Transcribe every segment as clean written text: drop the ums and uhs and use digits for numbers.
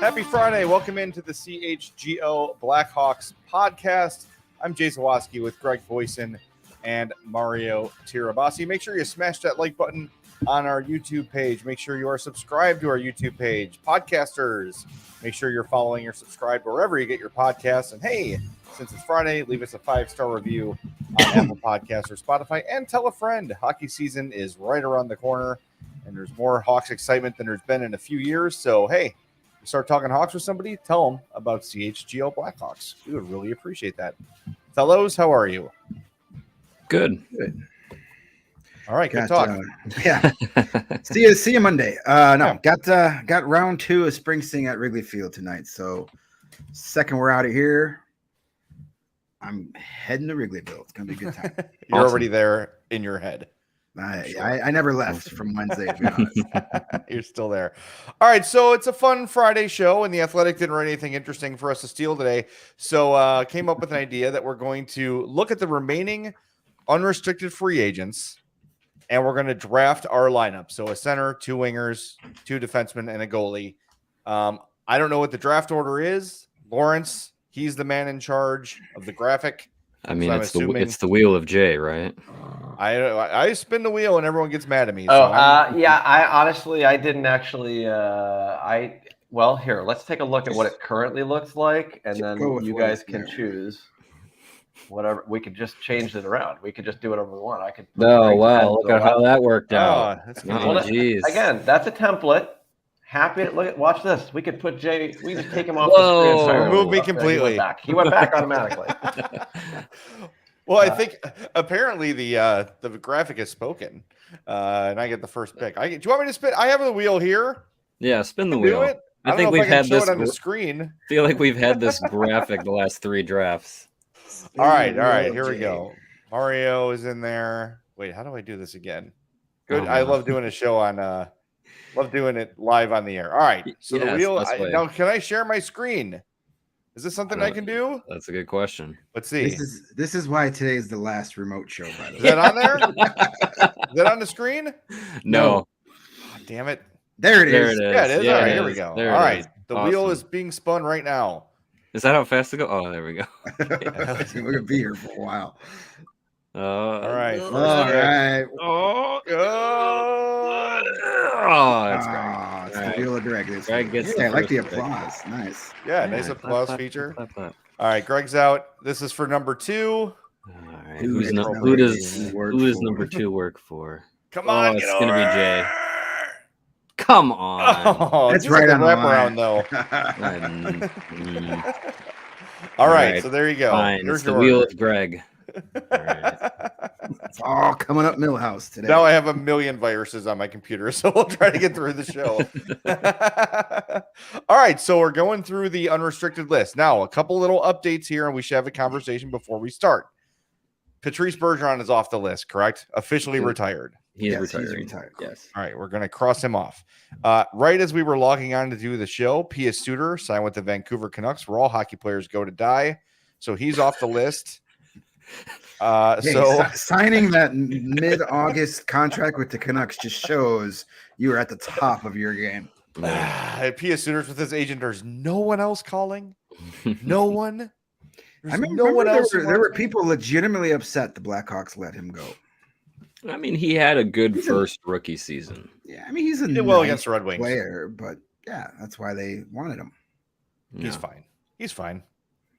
Happy Friday. Welcome into the CHGO Blackhawks Podcast. I'm Jay Zawaski with Greg Boysen and Mario Tirabassi. Make sure you smash that like button on our YouTube page. Make sure you are subscribed to our YouTube page. Podcasters, make sure you're following or subscribed wherever you get your podcasts. And hey, since it's Friday, leave us a 5-star review on Apple Podcasts or Spotify, and tell a friend. Hockey season is right around the corner, and there's more Hawks excitement than there's been in a few years. So, hey, you start talking Hawks with somebody, tell them about CHGO Blackhawks. We would really appreciate that. Fellows, how are you? Good. All right, good talk. Yeah. See you Monday. Got round 2 of spring sing at Wrigley Field tonight. So second we're out of here, I'm heading to Wrigleyville. It's gonna be a good time. You're already there in your head. I never left from Wednesday, to be honest. You're still there. All right, so it's a fun Friday show, and the Athletic didn't write anything interesting for us to steal today. So came up with an idea that we're going to look at the remaining unrestricted free agents, and we're going to draft our lineup. So a center, 2 wingers, 2 defensemen, and a goalie. I don't know what the draft order is. Lawrence, he's the man in charge of the graphic. I mean, so it's the wheel of Jay, right? I spin the wheel and everyone gets mad at me. I honestly, I didn't actually. Well, here, let's take a look at what it currently looks like, and then you guys can choose whatever. We could just change it around. We could just do whatever we want. I could. Oh wow! Look at how that worked out. Jeez. Again, that's a template. Watch this. We could put Jay. We just take him off the screen entirely. Remove me completely. He went back automatically. Well, I think apparently the graphic is spoken, and I get the first pick. Do you want me to spin? I have the wheel here. Yeah, spin the wheel. I think we've had this on the screen. I feel like we've had this graphic the last 3 drafts. All right. Here we go. Mario is in there. Wait, how do I do this again? Good. I love doing a show on. Love doing it live on the air. All right. So the wheel. Now, can I share my screen? Is this something I can do? That's a good question. Let's see. This is why today is the last remote show, by the way. Is that on there? Is that on the screen? No. Oh, damn it. There it is. Yeah, it is. Yeah, all right, here we go. All right. The awesome. wheel is being spun right now. Is that how fast to go? Oh, there we go. We're going to be here for a while. All right. All right. That's great. It's the wheel of Greg. Greg gets I like the applause. Nice. Yeah, nice applause feature. All right, Greg's out. This is for number 2. All right. Who does number 2 work for? Come on, it's going to be Jay. Come on. Oh, that's right on the wraparound, though. All right, so there you go. Fine. It's the wheel of Greg. All right. It's all coming up Millhouse today. Now I have a million viruses on my computer, so we'll try to get through the show. All right, so we're going through the unrestricted list. Now, a couple little updates here, and we should have a conversation before we start. Patrice Bergeron is off the list, correct? Officially retired. He's retired. Yes. All right, we're going to cross him off. Right as we were logging on to do the show, Pia Suter signed with the Vancouver Canucks, where all hockey players go to die. So he's off the list. Signing that mid-August contract with the Canucks just shows you are at the top of your game. Pia Suter's with his agent. There's no one else calling. No one. There were people legitimately upset the Blackhawks let him go. I mean, he had a good first rookie season. Yeah, I mean, he's a against the Red Wings player, but yeah, that's why they wanted him. He's fine.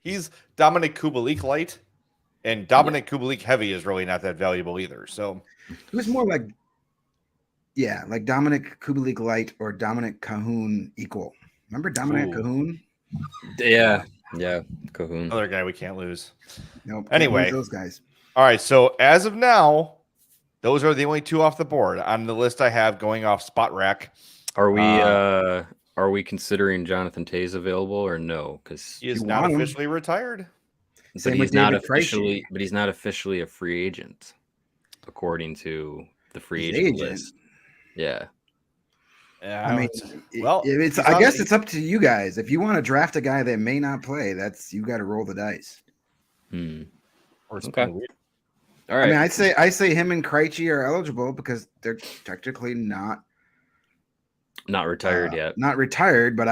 He's Dominic Kubalik light, and Dominic Kubalik heavy is really not that valuable either. So it was more like Dominic Kubalik light or Dominic Cahoon equal. Remember Dominic Cahoon? Yeah, Cahoon. Another guy we can't lose. Nope. Anyway, those guys. All right. So as of now, those are the only 2 off the board on the list I have going off Spot Rack. Are we considering Jonathan Toews available or no? Because he is not officially retired. But he's not officially a free agent, according to the free agent list. Yeah. I mean, I guess it's up to you guys. If you want to draft a guy that may not play, you got to roll the dice. Okay. All right. I mean, I say him and Krejci are eligible because they're technically not retired yet. Not retired, but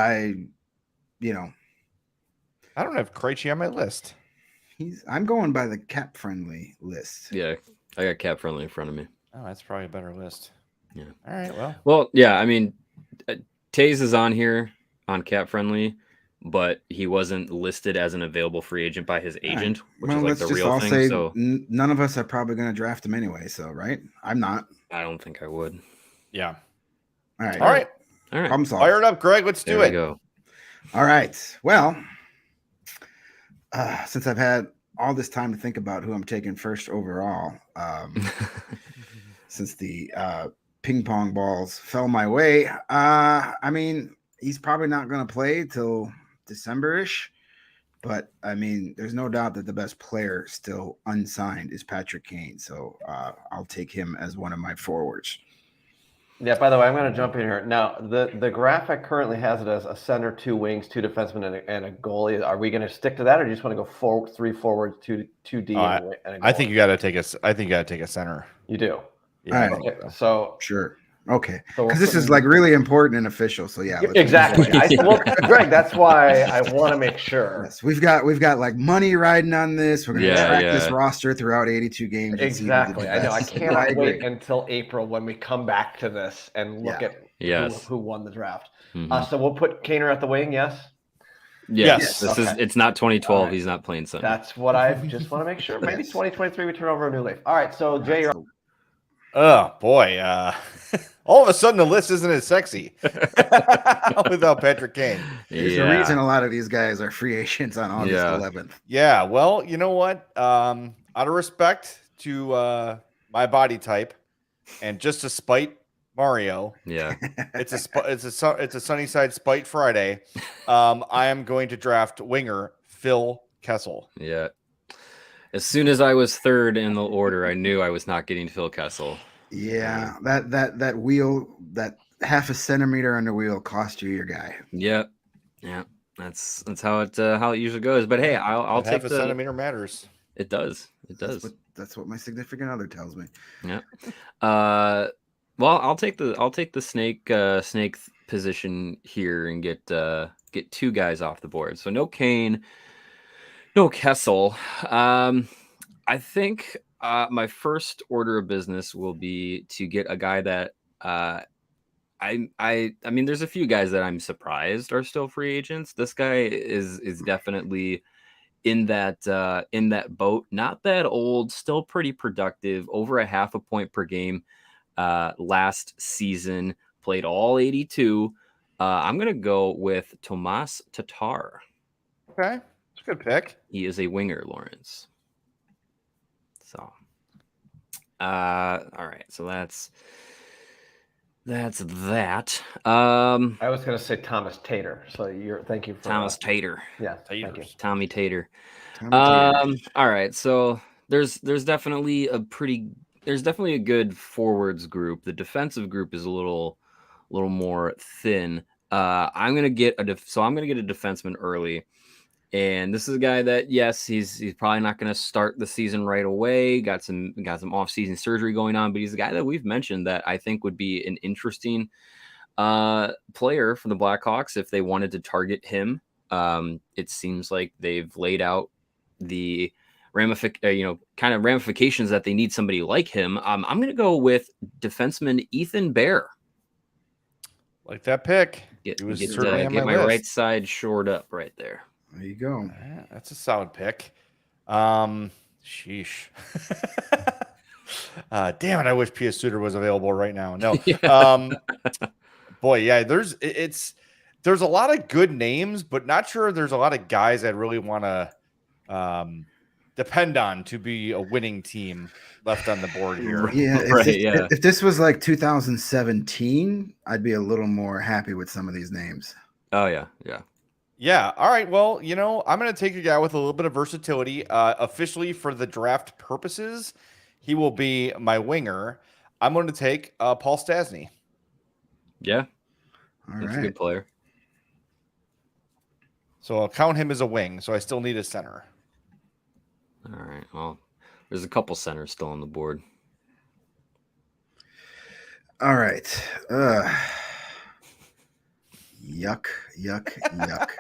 I don't have Krejci on my list. I'm going by the cap friendly list. Yeah, I got cap friendly in front of me. Oh, that's probably a better list. Yeah. All right. Well, yeah. I mean, Taze is on here on cap friendly, but he wasn't listed as an available free agent by his agent, which is like the real thing. So none of us are probably going to draft him anyway. So, right? I'm not. I don't think I would. Yeah. All right. Problem solved. Fire it up, Greg. Let's do it. Go. All right. Well, since I've had all this time to think about who I'm taking first overall, since the ping pong balls fell my way, I mean, he's probably not going to play till December-ish, but I mean, there's no doubt that the best player still unsigned is Patrick Kane. So I'll take him as one of my forwards. Yeah, by the way, I'm going to jump in here. Now, the graphic currently has it as a center, 2 wings, 2 defensemen, and a goalie. Are we going to stick to that, or do you just want to go forward, 3 forwards, 2 D, and a goalie? I think you got to take a center. You do. Yeah. Okay, so sure. Okay. Because this is like really important and official. So yeah. Exactly. Well, Greg, that's why I want to make sure. Yes, we've got like money riding on this. We're going to track this roster throughout 82 games. Exactly. I know. I cannot wait until April when we come back to this and look at who won the draft. Mm-hmm. So we'll put Kaner at the wing. Yes. Yes. This is. It's not 2012. Right. He's not playing center. That's what I just want to make sure. Maybe 2023 we turn over a new leaf. All right. So Jay, you're. Oh boy. All of a sudden, the list isn't as sexy without Patrick Kane. There's a reason a lot of these guys are free agents on August 11th. Yeah, well, you know what? Out of respect to my body type, and just to spite Mario, it's a Sunnyside Spite Friday. I am going to draft winger Phil Kessel. Yeah. As soon as I was third in the order, I knew I was not getting Phil Kessel. Yeah, that wheel, that half a centimeter on the wheel cost you your guy. Yeah. That's how it usually goes. But hey, I'll take half a centimeter matters. It does. That's what my significant other tells me. Yeah. Well, I'll take the snake position here and get 2 guys off the board. So no Kane, no Kessel. I think. My first order of business will be to get a guy that I mean, there's a few guys that I'm surprised are still free agents. This guy is definitely in that boat. Not that old, still pretty productive. Over a half a point per game last season. Played all 82. I'm gonna go with Tomas Tatar. Okay, that's a good pick. He is a winger, Lawrence. So, all right. So that's that. I was going to say Thomas Tater. So thank you for Thomas Tater. Yeah, thank you. Tommy Tater. All right. So there's definitely a good forwards group. The defensive group is a little more thin. I'm gonna get a defenseman early. And this is a guy that, yes, he's probably not going to start the season right away. Got some off-season surgery going on, but he's a guy that we've mentioned that I think would be an interesting player for the Blackhawks if they wanted to target him. It seems like they've laid out the ramifications that they need somebody like him. I'm going to go with defenseman Ethan Bear. Like that pick. Get my right side shored up right there. There you go. That's a solid pick. Sheesh. Damn it! I wish Pia Suter was available right now. No. Boy, yeah. There's a lot of good names, but not sure there's a lot of guys I'd really want to depend on to be a winning team left on the board here. Yeah. If this was like 2017, I'd be a little more happy with some of these names. Oh yeah. Yeah. All right. Well, I'm going to take a guy with a little bit of versatility. Officially, for the draft purposes, he will be my winger. I'm going to take Paul Stastny. Yeah. He's a good player. So I'll count him as a wing. So I still need a center. All right. Well, there's a couple centers still on the board. All right. Yuck.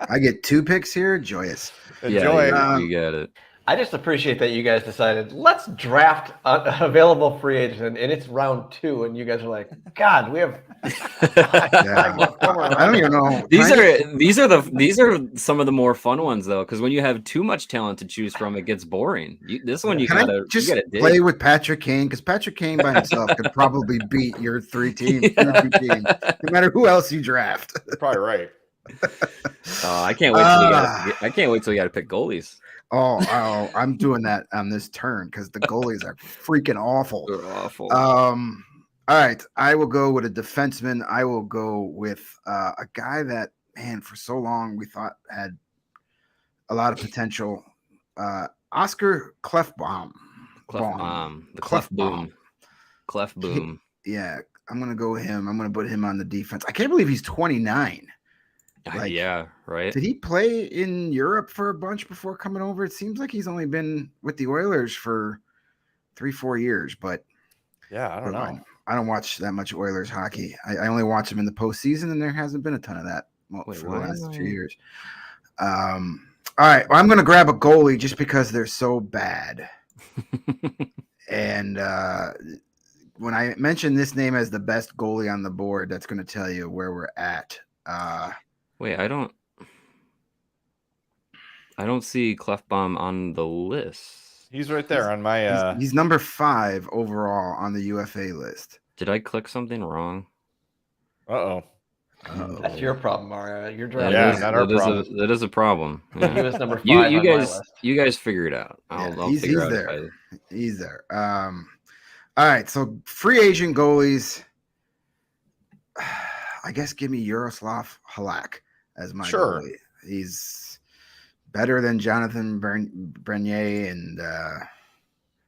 I get 2 picks here. Joyous. Enjoy. Yeah, you got it. I just appreciate that you guys decided let's draft available free agents, and it's round 2, and you guys are like, God, we have. I don't even know. These are some of the more fun ones though, because when you have too much talent to choose from, it gets boring. This one you gotta play with Patrick Kane, because Patrick Kane by himself could probably beat your 3 teams, no matter who else you draft. You're probably right. I can't wait till you got to pick goalies. Oh, I'm doing that on this turn because the goalies are freaking awful. They're awful. All right, I will go with a defenseman. I will go with a guy that, man, for so long we thought had a lot of potential. Oscar Clefbaum. Clefbaum. Yeah, I'm gonna go with him. I'm gonna put him on the defense. I can't believe he's 29. Yeah, right. Did he play in Europe for a bunch before coming over? It seems like he's only been with the Oilers for 3-4 years, but yeah, I don't know. I don't watch that much Oilers hockey. I only watch them in the postseason, and there hasn't been a ton of that for the last few years. All right, well, I'm going to grab a goalie just because they're so bad. And when I mention this name as the best goalie on the board, that's going to tell you where we're at. Wait, I don't see Clefbaum on the list. He's right there on my. He's number 5 overall on the UFA list. Did I click something wrong? Uh-oh. That's your problem, Mario. You're driving. Yeah, not our problem. That is a problem. Yeah. He was number 5 you on guys, my list. You guys figure it out. I'll figure out there. He's there. All right, so free agent goalies. I guess give me Yaroslav Halak as my goalie. He's better than Jonathan Bernier. And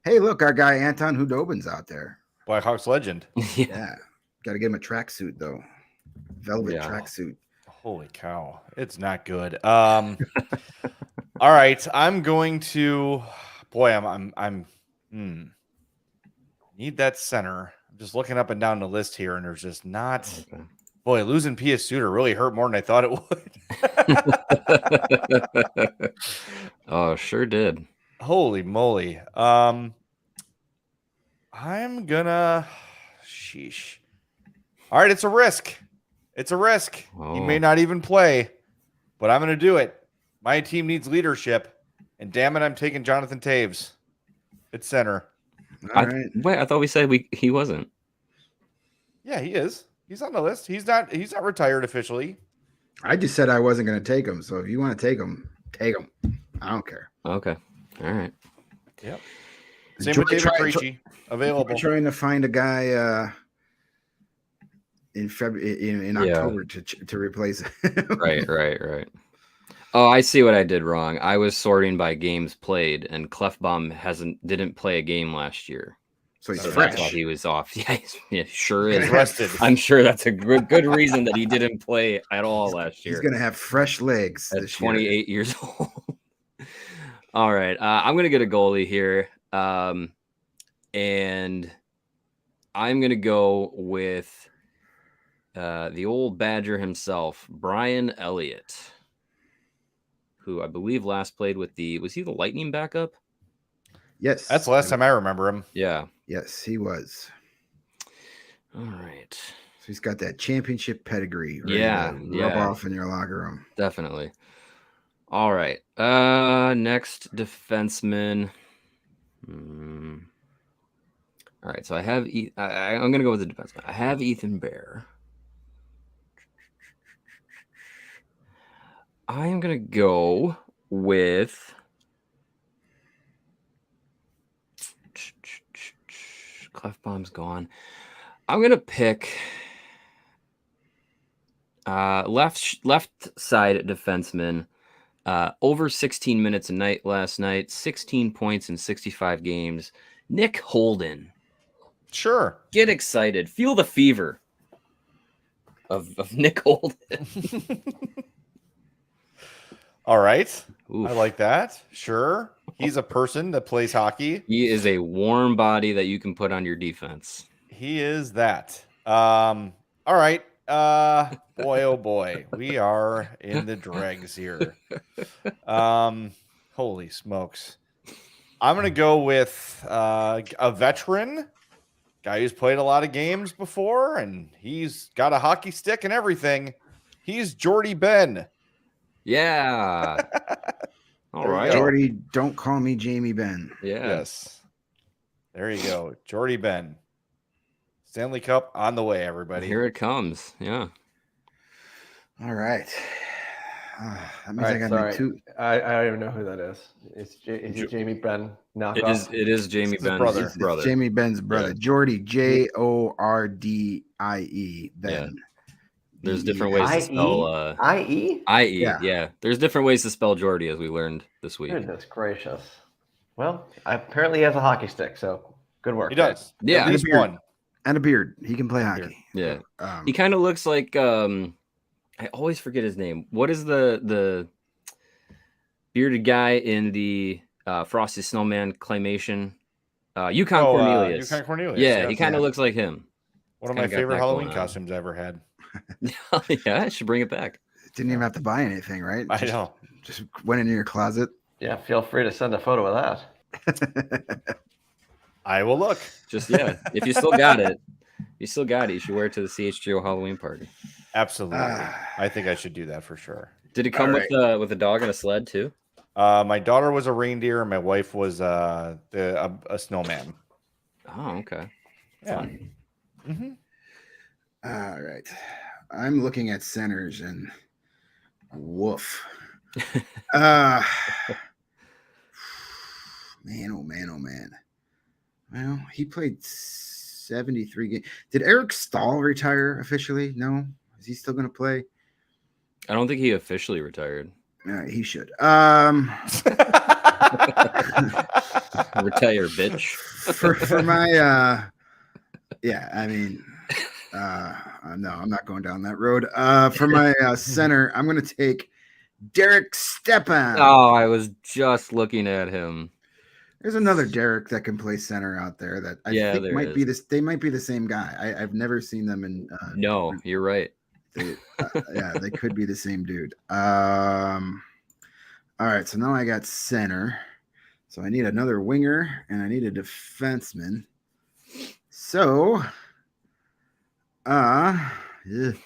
hey, look, our guy Anton Hudobin's out there. Blackhawks legend. Yeah. Got to give him a tracksuit, though. Velvet tracksuit. Holy cow. It's not good. All right. I'm going to. Boy, I'm need that center. I'm just looking up and down the list here, and there's just not. Okay. Boy, losing P.S. Suter really hurt more than I thought it would. Oh, sure did. Holy moly. I'm gonna. Sheesh. All right, it's a risk. It's a risk. Oh. He may not even play, but I'm gonna do it. My team needs leadership, and damn it, I'm taking Jonathan Taves. It's center. Wait, I thought we said he wasn't. Yeah, he is. He's on the list. He's not retired officially. I just said I wasn't going to take him. So if you want to take him, take him. I don't care. Okay. All right. Yep. Same with David Krejci. Available. We're trying to find a guy in February, in October to replace him. Right. Oh, I see what I did wrong. I was sorting by games played, and Clefbaum didn't play a game last year. So he's fresh. That's why he was off. Yeah, sure is. He's rested. I'm sure that's a good reason that he didn't play at all last year. He's going to have fresh legs at 28 years old. All right. I'm going to get a goalie here. And I'm going to go with the old Badger himself, Brian Elliott, who I believe last played with was he the Lightning backup? Yes. That's the last time I remember him. Yeah. Yes, he was. All right. So he's got that championship pedigree. Rub off in your locker room. Definitely. All right. Next defenseman. All right. So I have. I'm going to go with the defenseman. I have Ethan Bear. I am going to go with. Clefbaum's gone. I'm gonna pick left side defenseman. Over 16 minutes a night last night, 16 points in 65 games. Nick Holden. Sure. Get excited. Feel the fever of Nick Holden. All right. Oof. I like that. Sure. He's a person that plays hockey. He is a warm body that you can put on your defense. He is that. All right. boy, oh boy, we are in the dregs here. Holy smokes. I'm going to go with a veteran guy who's played a lot of games before, and he's got a hockey stick and everything. He's Jordy Ben. Yeah. All right. Jordy, don't call me Jamie Ben. Yeah. Yes. There you go. Jordy Ben. Stanley Cup on the way, everybody. Here it comes. Yeah. All right. That means All right, I got sorry. two. I don't even know who that is. Is it Jamie Ben knockoff? It is Jamie It's his Ben's brother. brother. It's Jamie Ben's brother. Yeah. Jordy, Jordie Ben. Yeah. There's different ways to spell IE? IE. Yeah. Yeah. There's different ways to spell Jordy, as we learned this week. Goodness gracious. Well, apparently he has a hockey stick, so good work. He does. Yeah. At least one. And a beard. He can play hockey. Yeah. He kind of looks like I always forget his name. What is the bearded guy in the Frosty Snowman claymation? Yukon Cornelius. Yukon Cornelius. Yeah, yes. he kind of looks like him. One of my kinda got favorite that Halloween going on. costumes I ever had. Yeah, I should bring it back. Didn't even have to buy anything, right? I know. Just went into your closet. Yeah, feel free to send a photo of that. I will look. Just if you still got it, you should wear it to the CHGO Halloween party. Absolutely. I think I should do that for sure. Did it come with a dog and a sled too? My daughter was a reindeer, and my wife was a snowman. Oh, okay. Yeah. Mm-hmm. All right. I'm looking at centers and woof. Man, oh man, oh man. Well, he played 73 games. Did Eric Stahl retire officially? No. Is he still going to play? I don't think he officially retired. He should. Retire, bitch. For my yeah, I mean, no, I'm not going down that road. For my center, I'm going to take Derek Stepan. Oh, I was just looking at him. There's another Derek that can play center out there that I think might be this. They might be the same guy. I've never seen them in. No, you're right. Yeah, they could be the same dude. All right, so now I got center. So I need another winger and I need a defenseman. So, I don't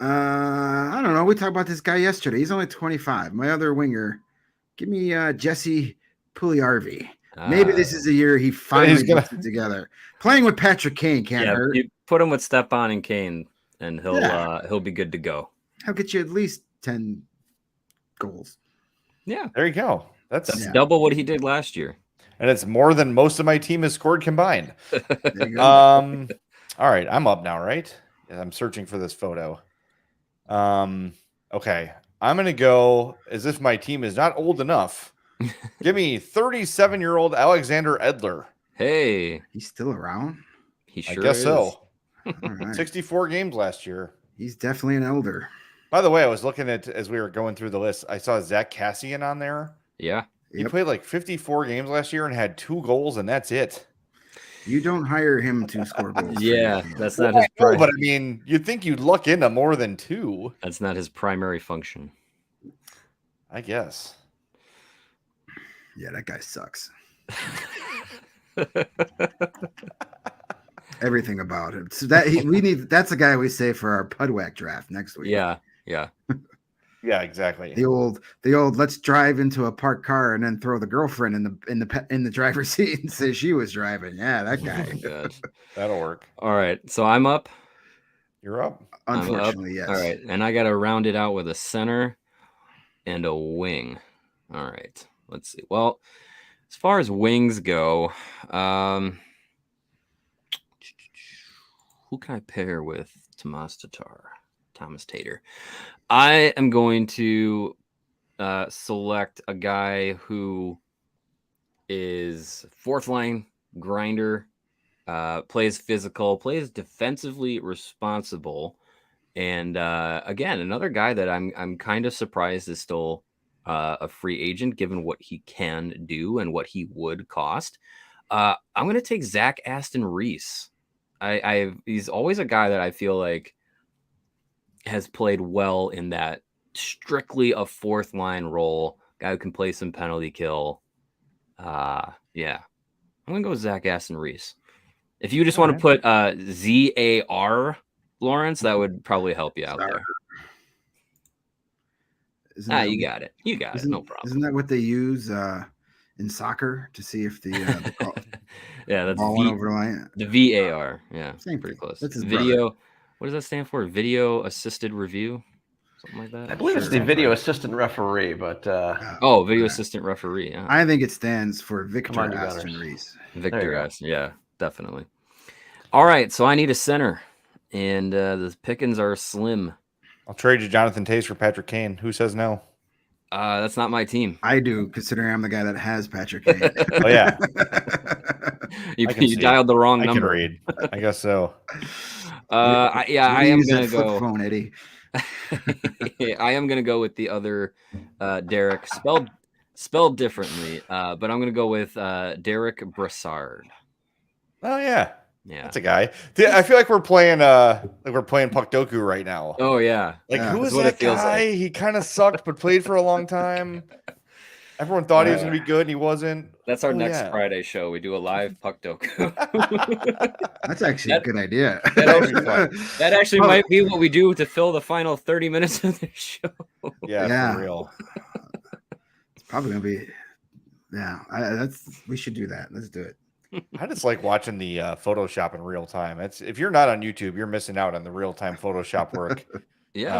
know. We talked about this guy yesterday. He's only 25. My other winger, give me Jesse Pugliarvi. Maybe this is a year he finally gets it together. Playing with Patrick Kane can't hurt. You put him with Stepan and Kane, and he'll be good to go. He'll get you at least 10 goals. Yeah, there you go. That's double what he did last year, and it's more than most of my team has scored combined. All right, I'm up now, right? I'm searching for this photo. Okay, I'm gonna go as if my team is not old enough. Give me 37-year-old Alexander Edler. Hey, he's still around? He sure I guess is. so. All right. 64 games last year. He's definitely an elder. By the way, I was looking at as we were going through the list. I saw Zach Cassian on there. Yeah, he played like 54 games last year and had 2 goals, and that's it. You don't hire him to score goals. Yeah, that's not his. But I mean, you'd think you'd luck into more than 2. That's not his primary function. I guess. Yeah, that guy sucks. Everything about him. So that's a guy we say for our Pudwack draft next week. Yeah. Yeah, exactly. The old let's drive into a parked car and then throw the girlfriend in the driver's seat and say she was driving. Yeah, that guy. That'll work. All right, so I'm up. You're up. Unfortunately, yes. All right, and I got to round it out with a center and a wing. All right, let's see. Well, as far as wings go, who can I pair with Thomas Tatar? I am going to select a guy who is fourth line grinder, plays physical, plays defensively responsible, and again, another guy that I'm kind of surprised is still a free agent given what he can do and what he would cost. I'm going to take Zach Aston Reese. He's always a guy that I feel like has played well in that strictly a fourth line role. Guy who can play some penalty kill. Yeah, I'm gonna go with Zach Aston Reese. If you just want to put ZAR Lawrence, that would probably help you out there. You got it. You got it. No problem. Isn't that what they use in soccer to see if the yeah, that's ball went over the line? The VAR. Yeah, same pretty thing. close. That's his video. brother. What does that stand for? Video assisted review, something like that. I believe it's the video assistant referee, but video assistant referee. Yeah. I think it stands for Victor on, you Aston Gunners. Reese. Victor Aston. Yeah, definitely. All right, so I need a center, and the pickings are slim. I'll trade you Jonathan Toews for Patrick Kane. Who says no? That's not my team. I do, considering I'm the guy that has Patrick Kane. Oh yeah, you dialed the wrong number. I can read. I guess so. I am gonna go. Phone, Eddie. I am gonna go with the other Derek, spelled differently, but I'm gonna go with Derek Brassard. Oh yeah. Yeah, that's a guy. I feel like we're playing Puck Doku right now. Oh yeah, who is that guy? Like. He kind of sucked, but played for a long time. Everyone thought he was going to be good, and he wasn't. That's our next Friday show. We do a live Puck Doku. That's actually a good idea. That actually might be what we do to fill the final 30 minutes of the show. Yeah, for real. It's probably going to be. Yeah, we should do that. Let's do it. I just like watching the Photoshop in real time. If you're not on YouTube, you're missing out on the real time Photoshop work.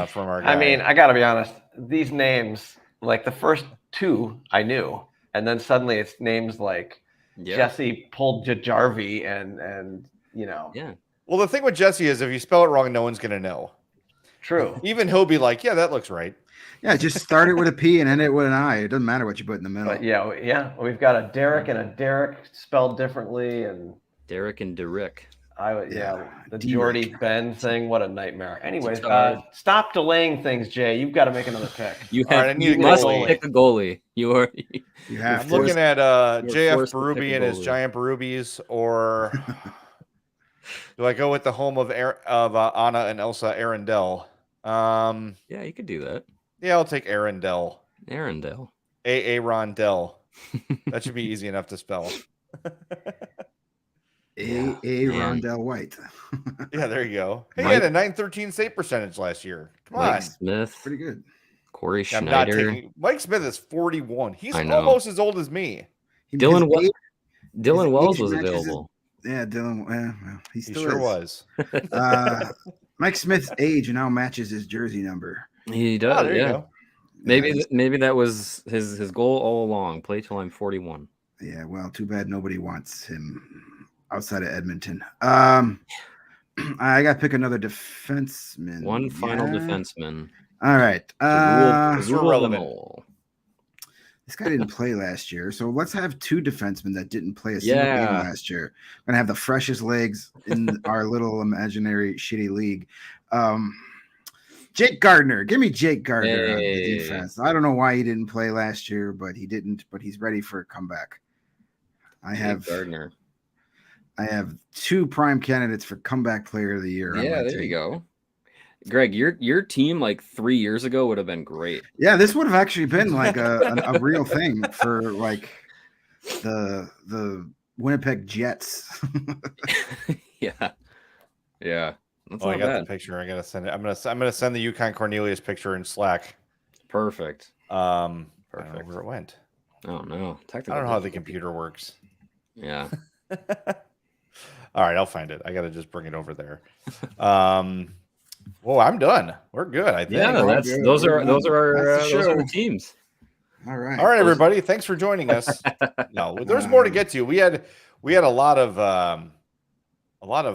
From our guy. I mean, I got to be honest. These names, like the first two, I knew, and then suddenly it's names like Jesse Puljajarvi and you know. Yeah. Well, the thing with Jesse is if you spell it wrong, no one's gonna know. True. Even he'll be like, "Yeah, that looks right." Yeah, just start it with a P and end it with an I. It doesn't matter what you put in the middle. But we've got a Derek and a Derek spelled differently, and Derek and Derek. The Jordy Ben thing. What a nightmare. Anyways, stop delaying things, Jay. You've got to make another pick. You must pick a goalie. You have. I'm looking at JF Berube and his giant Berubes, or do I go with the home of Anna and Elsa Arundel? Yeah, you could do that. Yeah, I'll take Arundel. Arundel. A Rondell. That should be easy enough to spell. Rondell White. Yeah, there you go. Hey, he had a 913 save percentage last year. Come on. Smith. Pretty good. Corey Schneider. Mike Smith is 41. He's almost as old as me. Dylan Wells was available. Dylan. Well, he sure was. Mike Smith's age now matches his jersey number. He does. Maybe that was his goal all along. Play till I'm 41. Yeah. Well, too bad nobody wants him outside of Edmonton. I got to pick another defenseman. One final defenseman. All right. Irrelevant. This guy didn't play last year, so let's have two defensemen that didn't play a single game last year. I'm gonna have the freshest legs in our little imaginary shitty league. Jake Gardner. Give me Jake Gardner on the defense. I don't know why he didn't play last year, but he didn't. But he's ready for a comeback. Gardner. I have two prime candidates for comeback player of the year. Yeah, there you go. Greg, your team like 3 years ago would have been great. Yeah, this would have actually been like a real thing for like the Winnipeg Jets. Yeah. I got the picture. I gotta send it. I'm gonna send the Yukon Cornelius picture in Slack. Perfect. I don't know where it went. Oh no. I don't know how the computer works. Yeah. All right, I'll find it. I gotta just bring it over there. Well, I'm done. We're good. I think. Yeah, those are our teams. All right, everybody. Thanks for joining us. No, there's more to get to. We had a lot of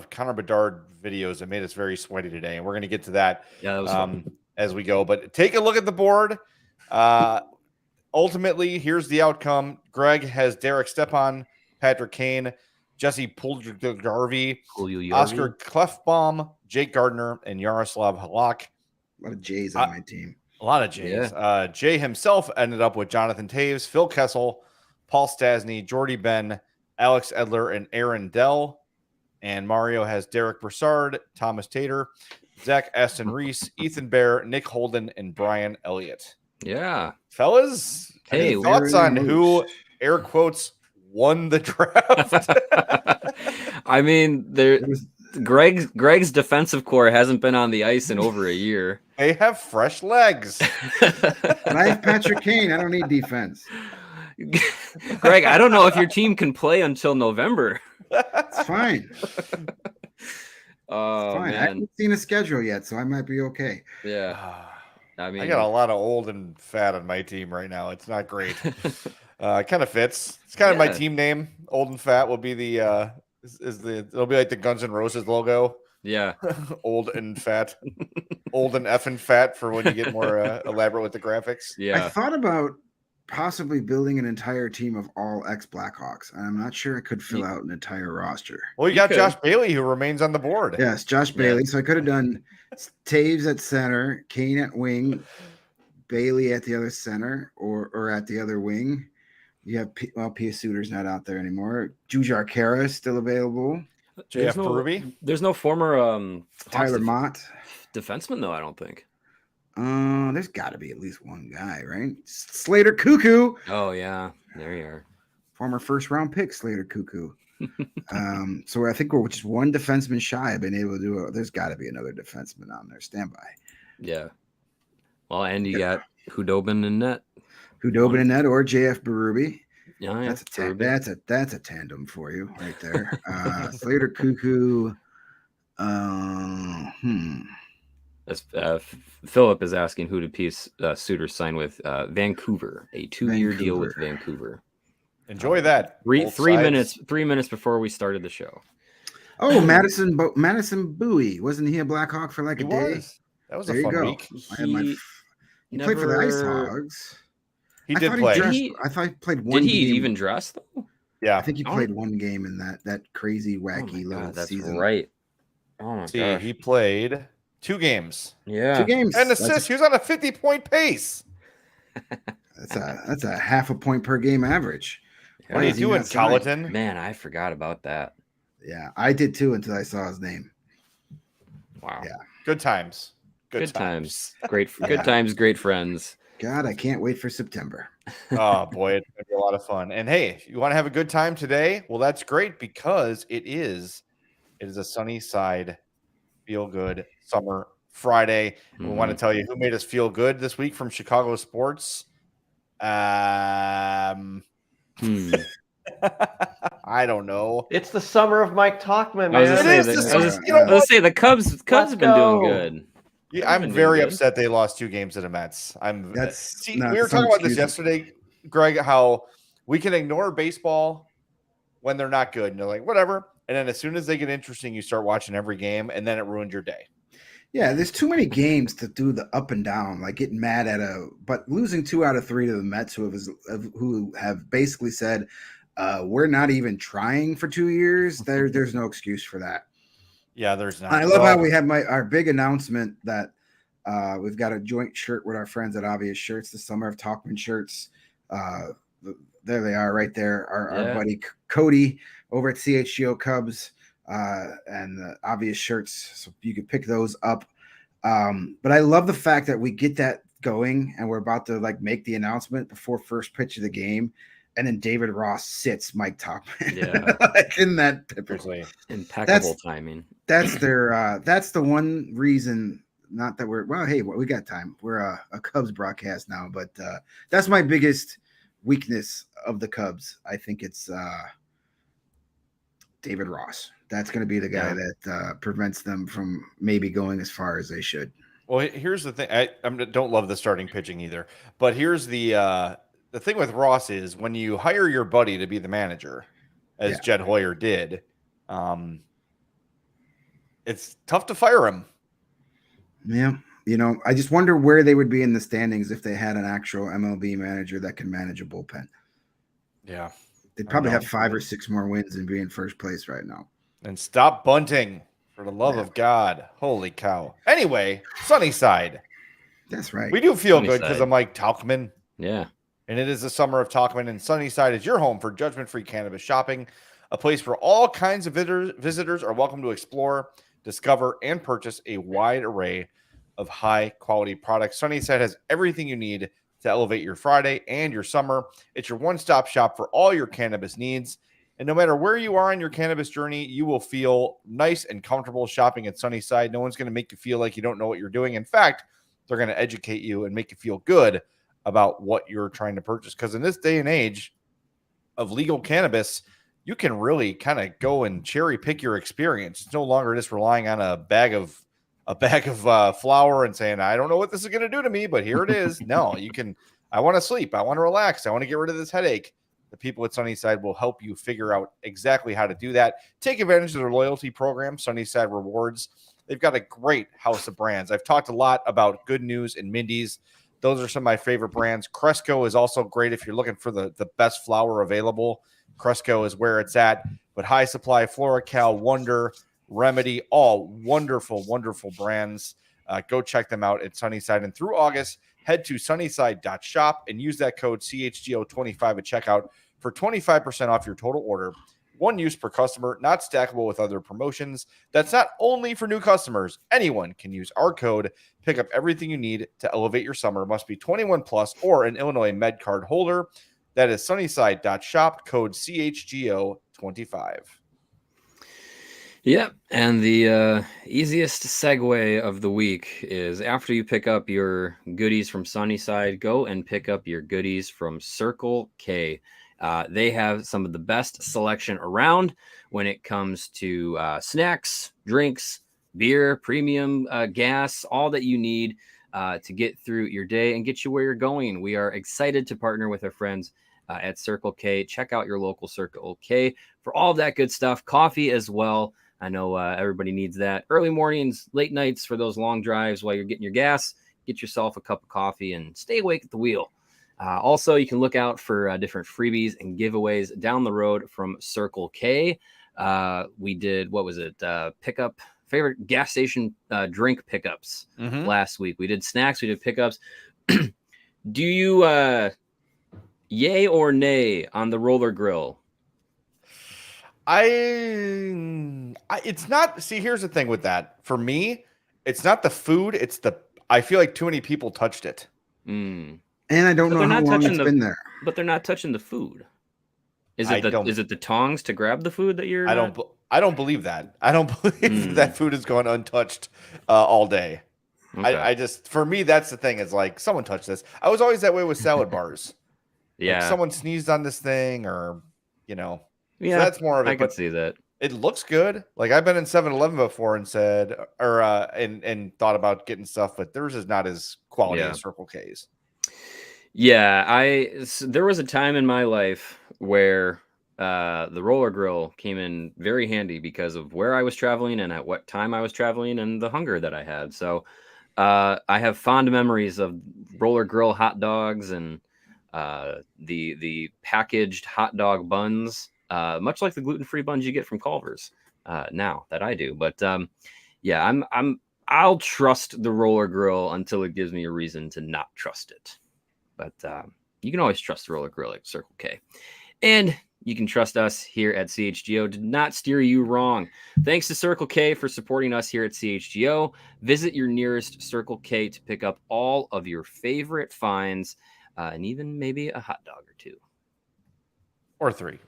Connor Bedard videos that made us very sweaty today, and we're going to get to that. Yeah, that was fun. As we go. But take a look at the board. Ultimately, here's the outcome. Greg has Derek Stepan, Patrick Kane, Jesse Puljajarvi, Oscar Klefbom, Jake Gardner, and Yaroslav Halak. A lot of J's on my team. A lot of J's. Yeah. Jay himself ended up with Jonathan Toews, Phil Kessel, Paul Stastny, Jordy Ben, Alex Edler, and Aaron Dell. And Mario has Derek Brassard, Thomas Tater, Zach Aston Reese, Ethan Bear, Nick Holden, and Brian Elliott. Yeah. Fellas, Hey, any thoughts on who, air quotes, won the draft? I mean, Greg's defensive core hasn't been on the ice in over a year. They have fresh legs. And I have Patrick Kane. I don't need defense. Greg, I don't know if your team can play until November. It's fine. Oh, fine. man. I haven't seen a schedule yet, so I might be okay. Yeah. I mean, I got a lot of old and fat on my team right now. It's not great. It kind of fits. It's kind of my team name. Old and fat will be the it'll be like the Guns N' Roses logo. Yeah. Old and fat. Old and effing fat for when you get more elaborate with the graphics. Yeah. I thought about possibly building an entire team of all ex-Blackhawks, and I'm not sure I could fill out an entire roster. Well, you got Josh Bailey, who remains on the board. Yes, Josh Bailey. So I could have done Taves at center, Kane at wing, Bailey at the other center, or at the other wing. You have Pia Suter's not out there anymore. Jujar Kara is still available. JF Berube. There's no former Tyler Mott defenseman though. I don't think. There's got to be at least one guy, right? Slater Cuckoo. Oh yeah, there you are. Former first-round pick Slater Cuckoo. So I think we're just one defenseman shy of being able to do it. There's got to be another defenseman on there standby. Yeah. Well, and you got Hudobin in net. Hudobin in net or JF Berube. Yeah, that's a tandem for you right there. Slater Cuckoo. Philip is asking who did Pius Suter sign with Vancouver, a 2-year deal with Vancouver. Enjoy that. 3 minutes before we started the show. Oh, Madison Bowie. Wasn't he a Blackhawk for like a day? That was a fun week. He played for the Ice Hogs. He did play. I thought he played one. Did he game. even dress though? Yeah, I think he played one game in that crazy wacky little that's season. Right. Oh my gosh. He played 2 games. Yeah, 2 games and assist. He was on a 50-point pace. That's a half a point per game average. What are you doing, Colleton? Man, I forgot about that. Yeah, I did too until I saw his name. Wow. Yeah. Good times. Good times. Great. Good times. Great friends. God, I can't wait for September. Oh boy, it's gonna be a lot of fun. And hey, you want to have a good time today? Well, that's great because it is a Sunnyside Feel Good Summer Friday. We want to tell you who made us feel good this week from Chicago sports. I don't know. It's the summer of Mike Talkman, man. I was gonna say the Cubs have been doing good. Yeah, I'm very upset they lost 2 games to the Mets. We were talking about this yesterday, Greg, how we can ignore baseball when they're not good. And they're like, whatever. And then as soon as they get interesting, you start watching every game, and then it ruined your day. Yeah, there's too many games to do the up and down, like getting mad but losing 2 out of 3 to the Mets, who have basically said, we're not even trying for 2 years. There's no excuse for that. Yeah, there's not. I love how we have our big announcement that we've got a joint shirt with our friends at Obvious Shirts, the Summer of Talkman shirts. There they are right there. Our buddy Cody over at CHGO Cubs and the Obvious Shirts. So you can pick those up. But I love the fact that we get that going and we're about to make the announcement before first pitch of the game. And then David Ross sits Mike Talkman. Yeah. In that impeccable timing. That's the one reason, not that we got time. We're a Cubs broadcast now, but that's my biggest weakness of the Cubs. I think it's David Ross. That's going to be the guy that prevents them from maybe going as far as they should. Well, here's the thing. I don't love the starting pitching either, but here's the thing with Ross is when you hire your buddy to be the manager, as Jed Hoyer did, it's tough to fire him. Yeah. I just wonder where they would be in the standings if they had an actual MLB manager that can manage a bullpen. Yeah. They'd probably have 5 or 6 more wins and be in first place right now. And stop bunting, for the love of God. Holy cow. Anyway, Sunnyside. That's right. We do feel good because I'm Mike Talkman. Yeah. And it is the summer of Talkman, and Sunnyside is your home for judgment-free cannabis shopping. a place where all kinds of visitors are welcome to explore, discover, and purchase a wide array of high-quality products. Sunnyside has everything you need to elevate your Friday and your summer. It's your one-stop shop for all your cannabis needs. And no matter where you are on your cannabis journey, you will feel nice and comfortable shopping at Sunnyside. No one's going to make you feel like you don't know what you're doing. In fact, they're going to educate you and make you feel good about what you're trying to purchase. Because in this day and age of legal cannabis, you can really kind of go and cherry pick your experience. It's no longer just relying on a bag of flour and saying, I don't know what this is going to do to me, but here it is. No, you can, I want to sleep. I want to relax. I want to get rid of this headache. The people at Sunnyside will help you figure out exactly how to do that. Take advantage of their loyalty program, Sunnyside Rewards. They've got a great house of brands. I've talked a lot about Good News and Mindy's. Those are some of my favorite brands. Cresco is also great if you're looking for the best flour available. Cresco is where it's at. But High Supply, FloraCal, Wonder, Remedy, all wonderful, wonderful brands. Go check them out at Sunnyside. And through August, head to sunnyside.shop and use that code CHGO25 at checkout for 25% off your total order. One use per customer, not stackable with other promotions. That's not only for new customers. Anyone can use our code. Pick up everything you need to elevate your summer. Must be 21 plus or an Illinois Med Card holder. That is sunnyside.shop, code CHGO25. Yep, and the easiest segue of the week is after you pick up your goodies from Sunnyside, go and pick up your goodies from Circle K. They have some of the best selection around when it comes to snacks, drinks, beer, premium gas, all that you need to get through your day and get you where you're going. We are excited to partner with our friends at Circle K. Check out your local Circle K for all that good stuff. Coffee as well. I know everybody needs that. Early mornings, late nights for those long drives while you're getting your gas. Get yourself a cup of coffee and stay awake at the wheel. Also, you can look out for different freebies and giveaways down the road from Circle K. We did, what was it? Pickup, favorite gas station drink pickups last week. We did snacks, we did pickups. Do you yay or nay on the roller grill? It's not, see, here's the thing with that. For me, it's not the food, I feel like too many people touched it. And I don't know how long it's been there. But they're not touching the food. Is it the tongs to grab the food that you're? I don't believe that. I don't believe that food is going untouched all day. Okay. I just, for me, that's the thing. Is like someone touched this. I was always that way with salad bars. Yeah, like someone sneezed on this thing, or yeah, so that's more of it. I could see that. It looks good. Like I've been in 7-Eleven before and said, or and thought about getting stuff, but theirs is not as quality as Circle K's. Yeah, there was a time in my life where the roller grill came in very handy because of where I was traveling and at what time I was traveling and the hunger that I had. So I have fond memories of roller grill hot dogs and the packaged hot dog buns, much like the gluten-free buns you get from Culver's now that I do. But yeah, I'll trust the roller grill until it gives me a reason to not trust it. But you can always trust the roller grill at Circle K. And you can trust us here at CHGO to not steer you wrong. Thanks to Circle K for supporting us here at CHGO. Visit your nearest Circle K to pick up all of your favorite finds and even maybe a hot dog or two. Or three.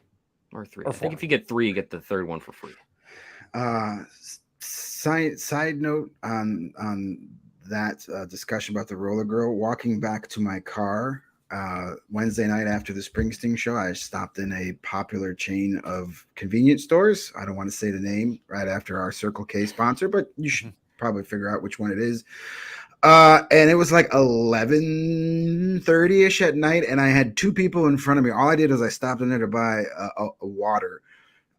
Or three. I think if you get three, you get the third one for free. Side note on that discussion about the roller grill, walking back to my car Wednesday night after the Springsteen show, I stopped in a popular chain of convenience stores. I don't want to say the name right after our Circle K sponsor, but you should probably figure out which one it is. And it was like 11:30ish at night, and I had two people in front of me. All I did was I stopped in there to buy a water,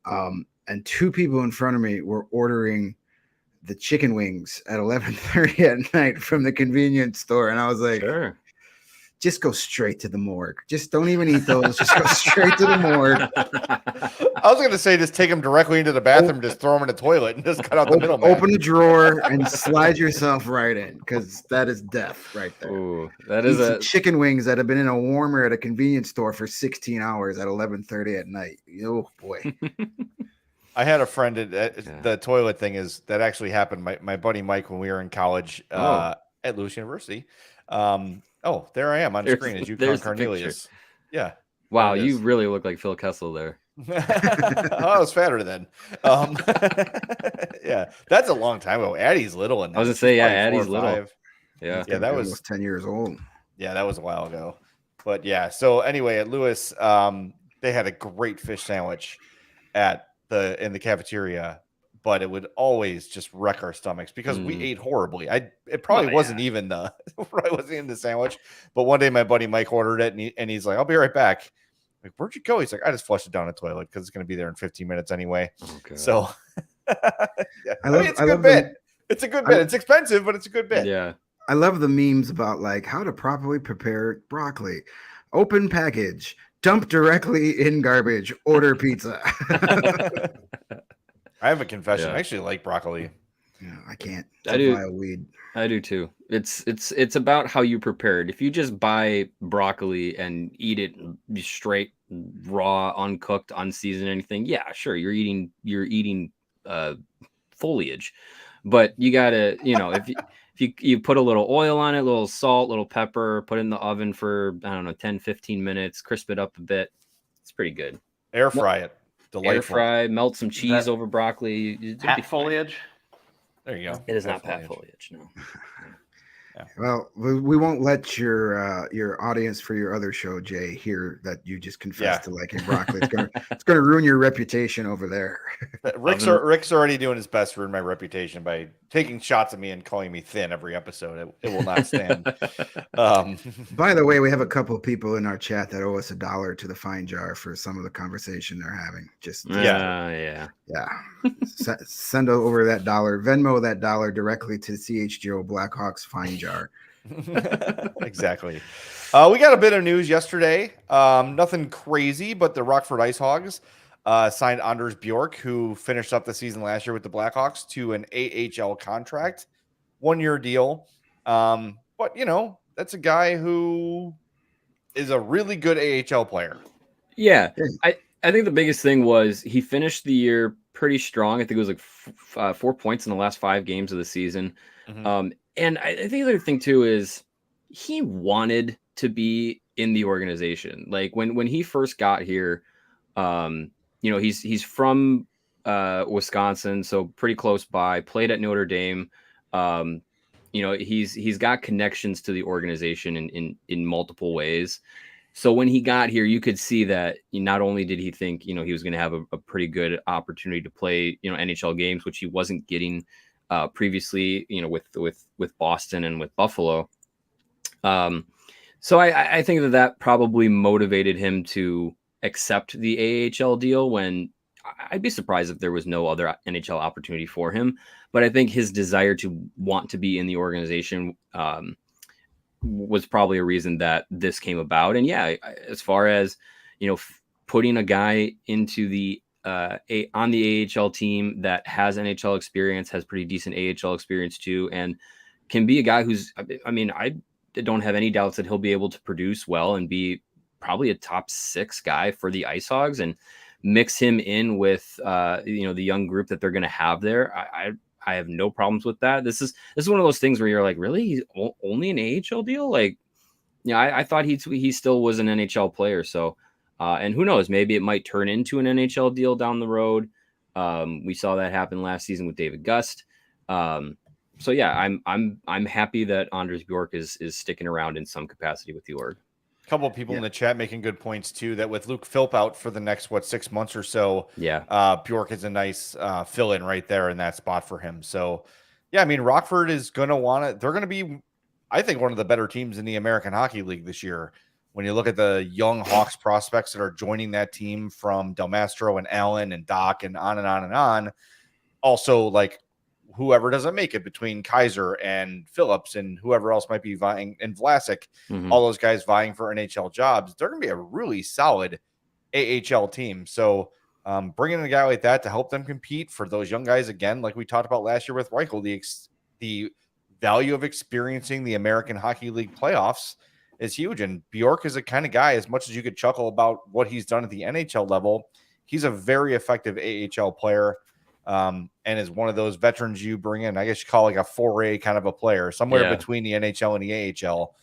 and two people in front of me were ordering the chicken wings at 11:30 at night from the convenience store, and I was like, sure. just go straight to the morgue. Just don't even eat those. Just go straight to the morgue. I was going to say, just take them directly into the bathroom, just throw them in the toilet, and just cut out the middle. Open the drawer and slide yourself right in, because that is death right there. Ooh, that is chicken wings that have been in a warmer at a convenience store for 16 hours at 11:30 at night. Oh boy. I had a friend at the toilet thing that actually happened. My buddy Mike, when we were in college at Lewis University. There I am on screen as Yukon Cornelius. Yeah. Wow, you really look like Phil Kessel there. I was fatter then. Yeah, that's a long time ago. Addie's little, and I was gonna say, Addie's little. Yeah, that was 10 years old. Yeah, that was a while ago. But yeah, so anyway, at Lewis, they had a great fish sandwich in the cafeteria, but it would always just wreck our stomachs because we ate horribly. It probably wasn't even the sandwich, but one day my buddy Mike ordered it, and he's like, "I'll be right back." Like, where'd you go? He's like, "I just flushed it down the toilet because it's going to be there in 15 minutes anyway." Okay. So, yeah. It's a good bit. It's a good bit. It's expensive, but it's a good bit. Yeah. I love the memes about like how to properly prepare broccoli. Open package, dump directly in garbage, order pizza. I have a confession. I actually like broccoli. Yeah, I can't. I do. Vile weed. I do too. It's about how you prepare it. If you just buy broccoli and eat it straight, raw, uncooked, unseasoned, anything, yeah, sure, you're eating foliage. But you gotta, if you put a little oil on it, a little salt, little pepper, put it in the oven for 10, 15 minutes, crisp it up a bit. It's pretty good. Air fry it. Delightful. Air fry, melt some cheese over broccoli. Pat foliage. There you go. It is not pat foliage, no. Yeah. Well, we won't let your audience for your other show, Jay, hear that you just confessed to liking broccoli. It's gonna ruin your reputation over there. Rick's already doing his best to ruin my reputation by taking shots at me and calling me thin every episode. It will not stand. By the way, we have a couple of people in our chat that owe us $1 to the fine jar for some of the conversation they're having. Send over that $1, Venmo that $1 directly to CHGO Blackhawks fine jar. Exactly. We got a bit of news yesterday. Nothing crazy, but the Rockford Ice Hogs signed Anders Bjork, who finished up the season last year with the Blackhawks, to an AHL contract, 1-year deal. But that's a guy who is a really good AHL player. Yeah, I think the biggest thing was he finished the year pretty strong. I think it was like 4 points in the last 5 games of the season. Mm-hmm. And I think the other thing too is he wanted to be in the organization. Like when he first got here, he's from Wisconsin, so pretty close by. Played at Notre Dame. He's got connections to the organization in multiple ways. So when he got here, you could see that not only did he think, he was going to have a pretty good opportunity to play, NHL games, which he wasn't getting previously, with Boston and with Buffalo. So I think that probably motivated him to accept the AHL deal, when I'd be surprised if there was no other NHL opportunity for him. But I think his desire to want to be in the organization was probably a reason that this came about. And as far as, putting a guy into the on the AHL team that has NHL experience, has pretty decent AHL experience too, and can be a guy who's, I don't have any doubts that he'll be able to produce well and be probably a top 6 guy for the Ice Hogs, and mix him in with, the young group that they're going to have there. I have no problems with that. This is one of those things where you're like, really? He's only an AHL deal? Like, I thought he still was an NHL player. So, and who knows, maybe it might turn into an NHL deal down the road. We saw that happen last season with David Gust. So yeah, I'm happy that Anders Bjork is sticking around in some capacity with the org. A couple of people in the chat making good points too, that with Luke Philp out for the next 6 months or so, Bjork is a nice fill in right there in that spot for him. So Rockford is going to want to, they're going to be, I think, one of the better teams in the American Hockey League this year. When you look at the young Hawks prospects that are joining that team from Del Mastro and Allen and Doc and on and on and on. Also, like, whoever doesn't make it between Kaiser and Phillips and whoever else might be vying, and Vlasic, all those guys vying for NHL jobs, they're going to be a really solid AHL team. So bringing in a guy like that to help them compete for those young guys, again, like we talked about last year with Reichel, the value of experiencing the American Hockey League playoffs is huge. And Bjork is the kind of guy, as much as you could chuckle about what he's done at the NHL level, he's a very effective AHL player, and is one of those veterans you bring in, I guess you call like a 4A kind of a player, somewhere between the NHL and the AHL.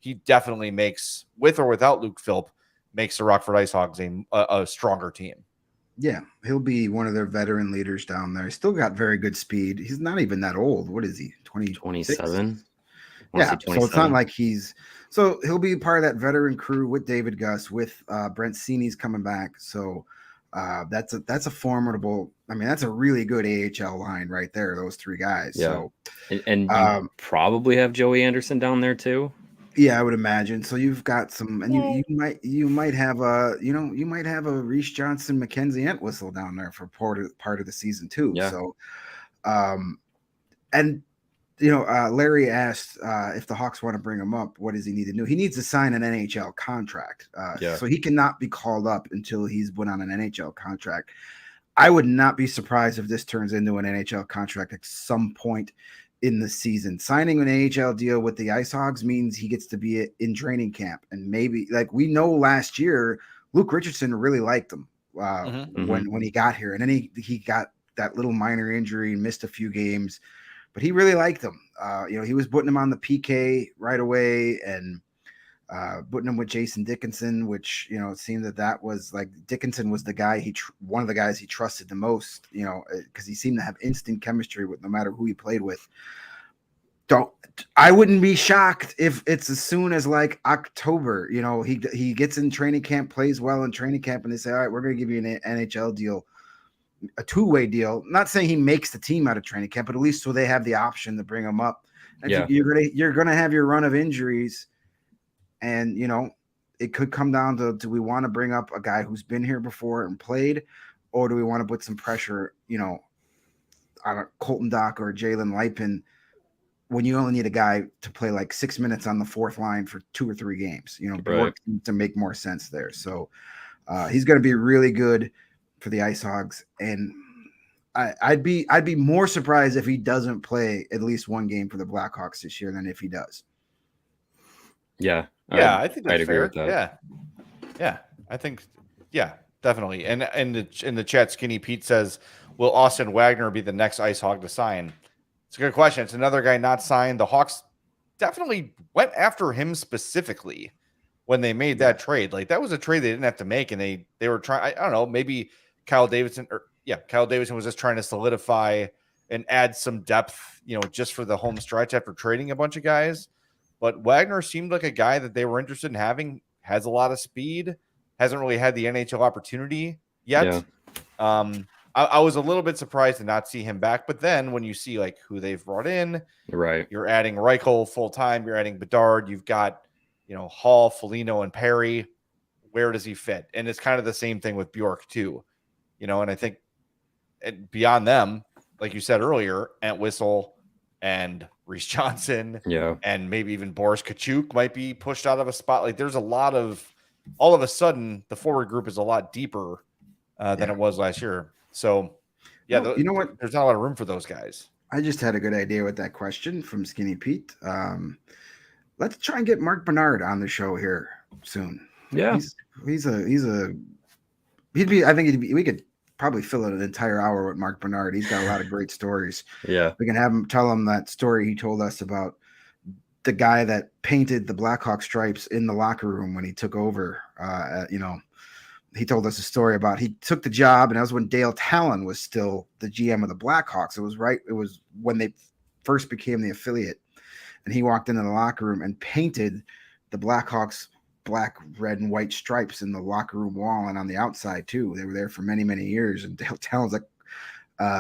He definitely makes, with or without Luke Philp, makes the Rockford Ice Hogs a stronger team. Yeah, he'll be one of their veteran leaders down there. He's still got very good speed. He's not even that old. What is he? 27? Yeah, so it's not like so he'll be part of that veteran crew with David Gus, with Brent Seeney's coming back. So that's a formidable, I mean, that's a really good AHL line right there, those three guys. Yeah. So and you probably have Joey Anderson down there too. Yeah, I would imagine. So you've got some, and you might have a Reese Johnson, Mackenzie Entwistle down there for part of the season too. Yeah. So, and Larry asked if the Hawks want to bring him up, what does he need to do? He needs to sign an NHL contract. So he cannot be called up until he's put on an NHL contract. I would not be surprised if this turns into an NHL contract at some point in the season. Signing an AHL deal with the Ice Hogs means he gets to be in training camp, and maybe, like we know last year, Luke Richardson really liked him when he got here, and then he got that little minor injury and missed a few games, but he really liked him. He was putting him on the PK right away, and putting him with Jason Dickinson, which it seemed that was like Dickinson was the guy one of the guys he trusted the most, because he seemed to have instant chemistry with no matter who he played with. I wouldn't be shocked if it's as soon as like October. He gets in training camp, plays well in training camp, and they say, all right, we're going to give you an NHL deal, a two-way deal. I'm not saying he makes the team out of training camp, but at least so they have the option to bring him up. And you're gonna have your run of injuries. And, it could come down to, do we want to bring up a guy who's been here before and played, or do we want to put some pressure, on a Colton Dock or Jalen Lipin when you only need a guy to play like 6 minutes on the fourth line for 2 or 3 games, Bjork seems to make more sense there. So he's going to be really good for the Ice Hogs. And I'd be more surprised if he doesn't play at least one game for the Blackhawks this year than if he does. Yeah. I think that's I'd agree with that. Yeah, I think, definitely. And in the chat, Skinny Pete says, will Austin Wagner be the next Ice Hog to sign? It's a good question. It's another guy not signed. The Hawks definitely went after him specifically when they made that trade. Like, that was a trade they didn't have to make, and they were trying, I don't know, maybe Kyle Davidson was just trying to solidify and add some depth, just for the home stretch after trading a bunch of guys. But Wagner seemed like a guy that they were interested in having, has a lot of speed, hasn't really had the NHL opportunity yet. Yeah. I was a little bit surprised to not see him back. But then when you see like who they've brought in, you're adding Reichel full time, you're adding Bedard, you've got, Hall, Foligno, and Perry. Where does he fit? And it's kind of the same thing with Bjork too, and I think beyond them, like you said earlier, Entwistle and Reese Johnson, and maybe even Boris Kachuk might be pushed out of a spot. Like, there's a lot of, all of a sudden, the forward group is a lot deeper than it was last year. So, you know what? There's not a lot of room for those guys. I just had a good idea with that question from Skinny Pete. Let's try and get Mark Bernard on the show here soon. Yeah, we could probably fill it an entire hour with Mark Bernard. He's got a lot of great stories. Yeah. We can have him tell him that story he told us about the guy that painted the Blackhawks stripes in the locker room when he took over. He told us a story about, he took the job, and that was when Dale Talon was still the GM of the Blackhawks. It was when they first became the affiliate, and he walked into the locker room and painted the Blackhawks black, red, and white stripes in the locker room wall and on the outside too. They were there for many, many years. And Dale Talon's like,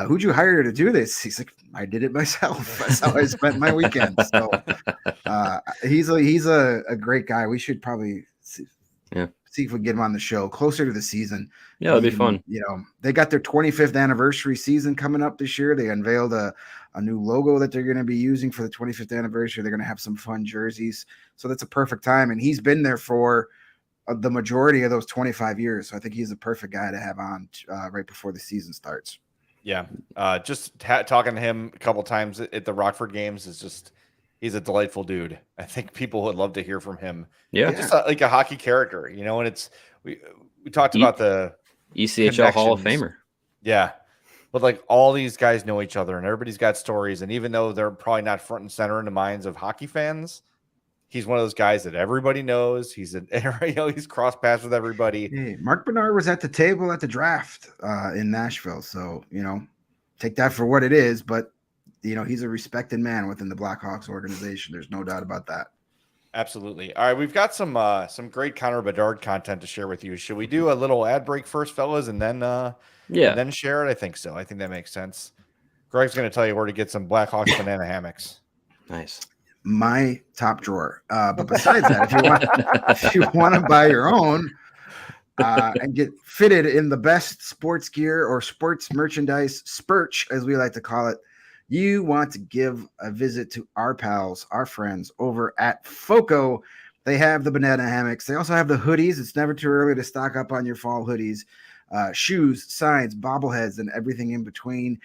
who'd you hire to do this? He's like, I did it myself. That's how I spent my weekend. So he's a great guy. We should probably see if we can get him on the show closer to the season. Yeah, that'd be fun. You know, they got their 25th anniversary season coming up this year. They unveiled a new logo that they're going to be using for the 25th anniversary. They're going to have some fun jerseys. So that's a perfect time. And he's been there for the majority of those 25 years. So I think he's the perfect guy to have on right before the season starts. Yeah. Just talking to him a couple times at the Rockford games is just, he's a delightful dude. I think people would love to hear from him. Yeah. Just like a hockey character, you know, and it's, we talked about the ECHL Hall of Famer. Yeah. But like all these guys know each other and everybody's got stories. And even though they're probably not front and center in the minds of hockey fans, he's one of those guys that everybody knows. He's he's cross paths with everybody. Hey, Mark Bernard was at the table at the draft in Nashville. So, you know, take that for what it is. But, you know, he's a respected man within the Blackhawks organization. There's no doubt about that. Absolutely. All right. We've got some great Connor Bedard content to share with you. Should we do a little ad break first, fellas, and then then share it? I think so. I think that makes sense. Greg's going to tell you where to get some Blackhawks banana hammocks. Nice. My top drawer. But besides that, if you want to buy your own and get fitted in the best sports gear or sports merchandise, spurch, as we like to call it, you want to give a visit to our pals, our friends over at Foco. They have the banana hammocks. They also have the hoodies. It's never too early to stock up on your fall hoodies, shoes, signs, bobbleheads, and everything in between.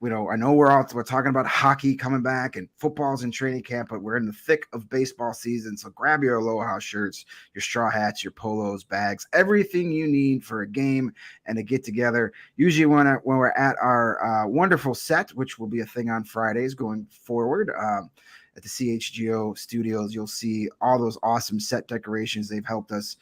I know we're talking about hockey coming back and football's in training camp, but we're in the thick of baseball season. So grab your Aloha shirts, your straw hats, your polos, bags, everything you need for a game and a get together. Usually when we're at our wonderful set, which will be a thing on Fridays going forward at the CHGO studios, you'll see all those awesome set decorations. They've helped us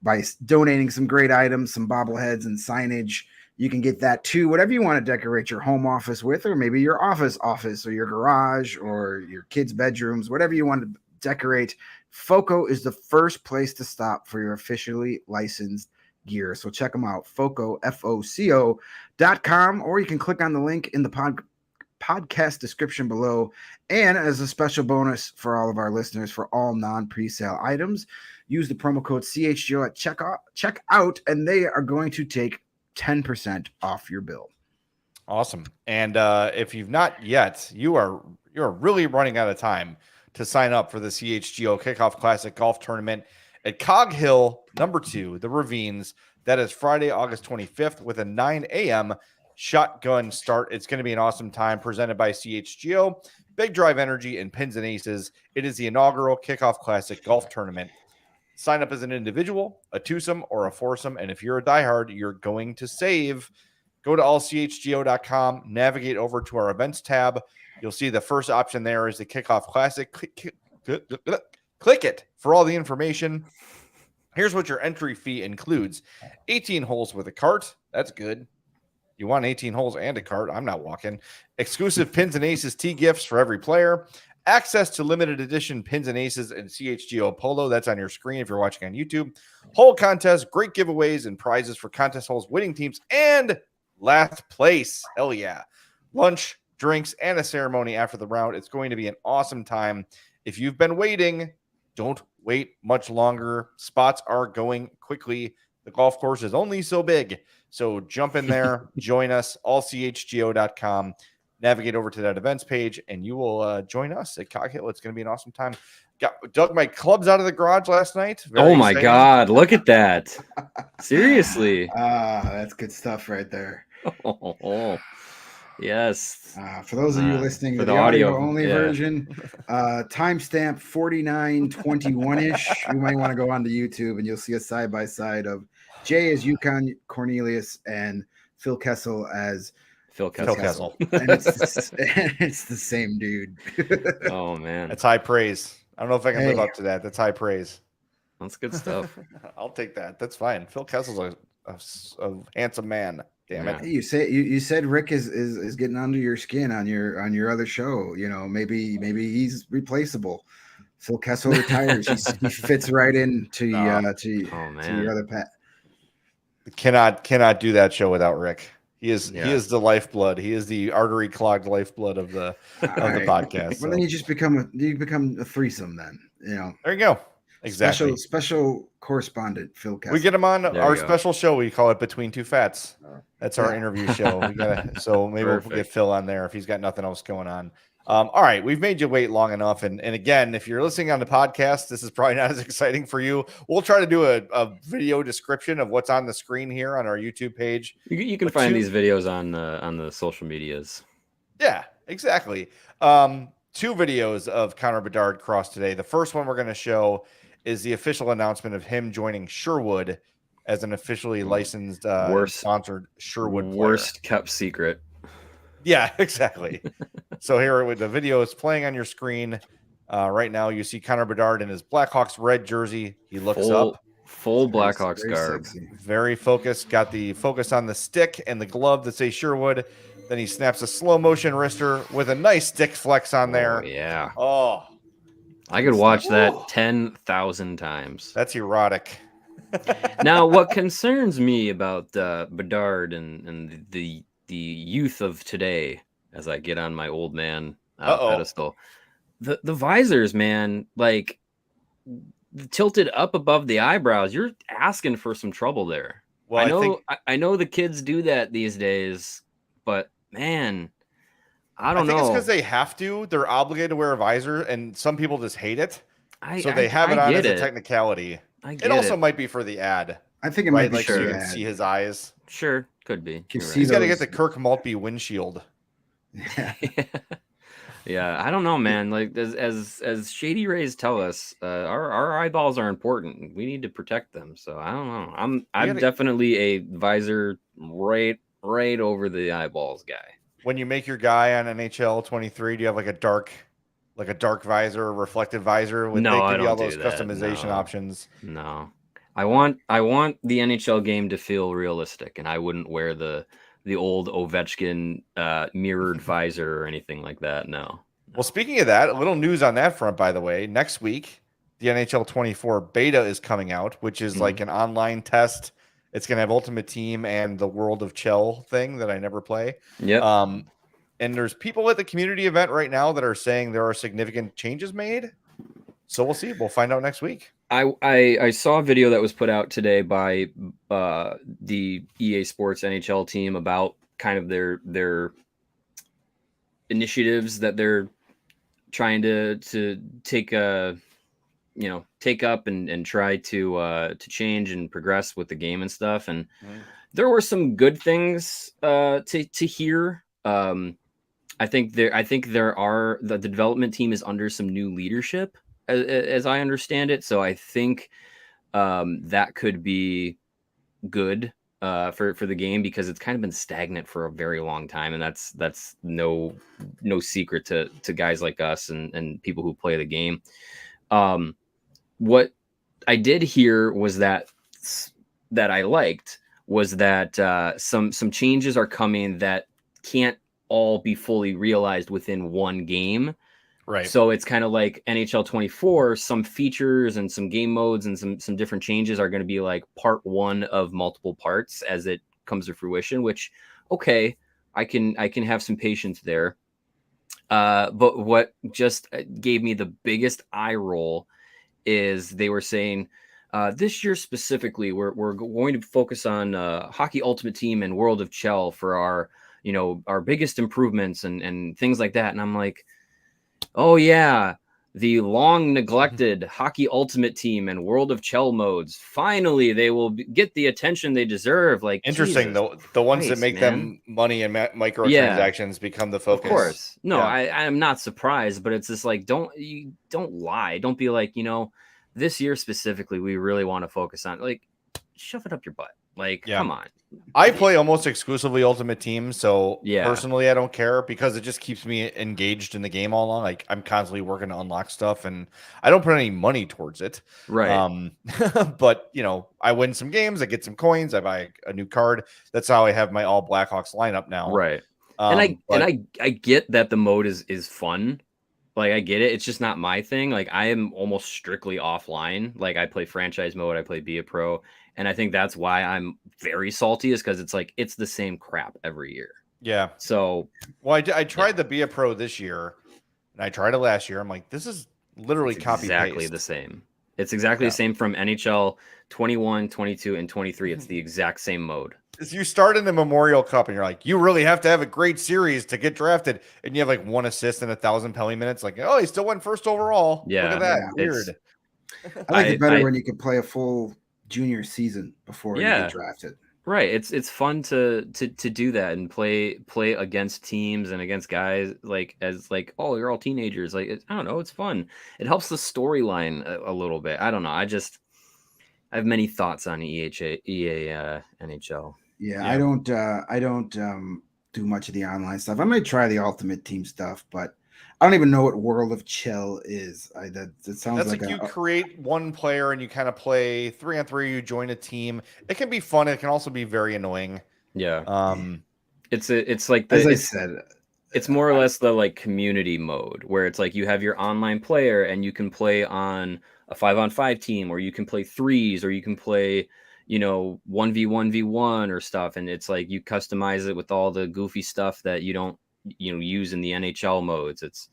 by donating some great items, some bobbleheads and signage. You can get that too, whatever you want to decorate your home office with, or maybe your office or your garage or your kids' bedrooms, whatever you want to decorate. Foco is the first place to stop for your officially licensed gear. So check them out, Foco, FOCO.com, or you can click on the link in the podcast description below. And as a special bonus for all of our listeners, for all non-presale items, use the promo code CHGO at checkout, and they are going to take 10% off your bill. Awesome. And if you've not yet, you're really running out of time to sign up for the CHGO Kickoff Classic Golf Tournament at Cog Hill, number 2, the Ravines. That is Friday, August 25th with a 9 a.m. shotgun start. It's going to be an awesome time presented by CHGO, Big Drive Energy, and Pins and Aces. It is the inaugural Kickoff Classic Golf Tournament. Sign up as an individual, a twosome, or a foursome. And if you're a diehard, you're going to save. Go to allchgo.com, navigate over to our events tab. You'll see the first option there is the Kickoff Classic. Click it for all the information. Here's what your entry fee includes. 18 holes with a cart. That's good. You want 18 holes and a cart. I'm not walking. Exclusive Pins and Aces tee gifts for every player. Access to limited edition Pins and Aces and CHGO Polo. That's on your screen if you're watching on YouTube. Hole contest, great giveaways and prizes for contest holes, winning teams, and last place. Hell yeah. Lunch, drinks, and a ceremony after the round. It's going to be an awesome time. If you've been waiting, don't wait much longer. Spots are going quickly. The golf course is only so big. So jump in there, join us, allchgo.com. Navigate over to that events page, and you will join us at Cog Hill. It's going to be an awesome time. Dug my clubs out of the garage last night. Very exciting. God, look at that. Seriously. That's good stuff right there. Yes. For those of you listening to the audio only version, timestamp 49:21-ish. You might want to go on to YouTube, and you'll see a side-by-side of Jay as Yukon Cornelius and Phil Kessel as Phil Kessel. And it's the same dude. Oh, man. That's high praise. I don't know if I can live up to that. That's high praise. That's good stuff. I'll take that. That's fine. Phil Kessel's a handsome man. Damn it. Hey, you said Rick is getting under your skin on your other show. You know, maybe he's replaceable. Phil Kessel retires. He fits right into your other pet. Cannot do that show without Rick. He is the lifeblood. He is the artery clogged lifeblood of the podcast. Well, then you become a threesome. Then There you go. Exactly. Special correspondent Phil Kessel. We get him on There our you go. special show. We call it Between Two Fats. That's our interview show. We gotta, so maybe we'll get Phil on there if he's got nothing else going on. All right, we've made you wait long enough. And again, if you're listening on the podcast, this is probably not as exciting for you. We'll try to do a video description of what's on the screen here on our YouTube page. You can find these videos on the social medias. Yeah, exactly. 2 videos of Connor Bedard cross today. The first one we're going to show is the official announcement of him joining Sherwood as an officially licensed, sponsored Sherwood player. Worst kept secret. Yeah, exactly. So here with the video is playing on your screen right now. You see Connor Bedard in his Blackhawks red jersey. He looks up. Full Blackhawks garb. Sexy. Very focused. Got the focus on the stick and the glove that say Sherwood. Then he snaps a slow motion wrister with a nice stick flex on there. Oh, yeah. Oh, I could watch that 10,000 times. that's erotic. Now, what concerns me about Bedard and the youth of today, as I get on my old man pedestal, the visors, man, like tilted up above the eyebrows. You're asking for some trouble there. Well, I know the kids do that these days, but man, I think it's because they have to. They're obligated to wear a visor, and some people just hate it. They have it on as a technicality. It also might be for the ad. I think it might be so you can see his eyes. Sure, could be. He's got to get the Kirk Maltby windshield. Yeah, I don't know, man. Like as Shady Rays tell us, our eyeballs are important. We need to protect them. So I don't know. I'm definitely a visor right over the eyeballs guy. When you make your guy on NHL 23, do you have like a dark visor, a reflective visor? They give you all those customization options. No, I want the NHL game to feel realistic, and I wouldn't wear the old Ovechkin mirrored visor or anything like that. No. Well, speaking of that, a little news on that front, by the way. Next week, the NHL 24 beta is coming out, which is like an online test. It's going to have Ultimate Team and the World of Chell thing that I never play. Yeah. And there's people at the community event right now that are saying there are significant changes made. So we'll see. We'll find out next week. I saw a video that was put out today by the EA Sports NHL team about kind of their initiatives that they're trying to take up and try to change and progress with the game and stuff. And there were some good things to hear. I think there are the development team is under some new leadership, as I understand it. So I think that could be good for the game, because it's kind of been stagnant for a very long time, and that's no secret to guys like us and people who play the game. What I did hear was that I liked was that some changes are coming that can't all be fully realized within one game. Right. So it's kind of like NHL 24, some features and some game modes and some different changes are going to be like part one of multiple parts as it comes to fruition, which, okay, I can have some patience there. But what just gave me the biggest eye roll is they were saying this year specifically, we're going to focus on Hockey Ultimate Team and World of Chell for our biggest improvements and things like that. And I'm like, oh yeah, the long neglected Hockey Ultimate Team and World of Chell modes. Finally, they will get the attention they deserve. Like, interesting, Jesus the ones Christ, that make man. them money and microtransactions become the focus. Of course, no, yeah. I'm not surprised, but it's just like don't lie. Don't be like, this year specifically, we really want to focus on, like, shove it up your butt. Like, come on. I play almost exclusively Ultimate Team, so yeah. Personally, I don't care because it just keeps me engaged in the game all along. Like, I'm constantly working to unlock stuff, and I don't put any money towards it. Right. But I win some games, I get some coins, I buy a new card. That's how I have my all Blackhawks lineup now. Right. And I get that the mode is fun. Like, I get it. It's just not my thing. Like, I am almost strictly offline. Like, I play franchise mode, I play Be a Pro. And I think that's why I'm very salty, is because it's like, it's the same crap every year. Yeah. So, well, I tried the Be a Pro this year, and I tried it last year. I'm like, this is literally copy exactly paste. the same. It's exactly the same from NHL 21, 22, and 23. It's the exact same mode. You start in the Memorial Cup and you're like, you really have to have a great series to get drafted. And you have like 1 assist and 1,000 penalty minutes. Like, oh, he still went first overall. Yeah. Look at that. Weird. I like it better when you can play a full junior season before you get drafted. Right. It's fun to do that and play against teams and against guys oh, you're all teenagers. Like, I don't know. It's fun. It helps the storyline a little bit. I don't know. I have many thoughts on EA NHL. Yeah, I don't do much of the online stuff. I might try the Ultimate Team stuff, but I don't even know what World of Chill is. That sounds like you create one player and you kind of play 3-on-3. You join a team. It can be fun. It can also be very annoying. Yeah. It's more or less the like community mode where it's like you have your online player and you can play on a 5-on-5 team, or you can play threes, or you can play 1v1v1 or stuff, and it's like you customize it with all the goofy stuff that you don't use in the NHL modes.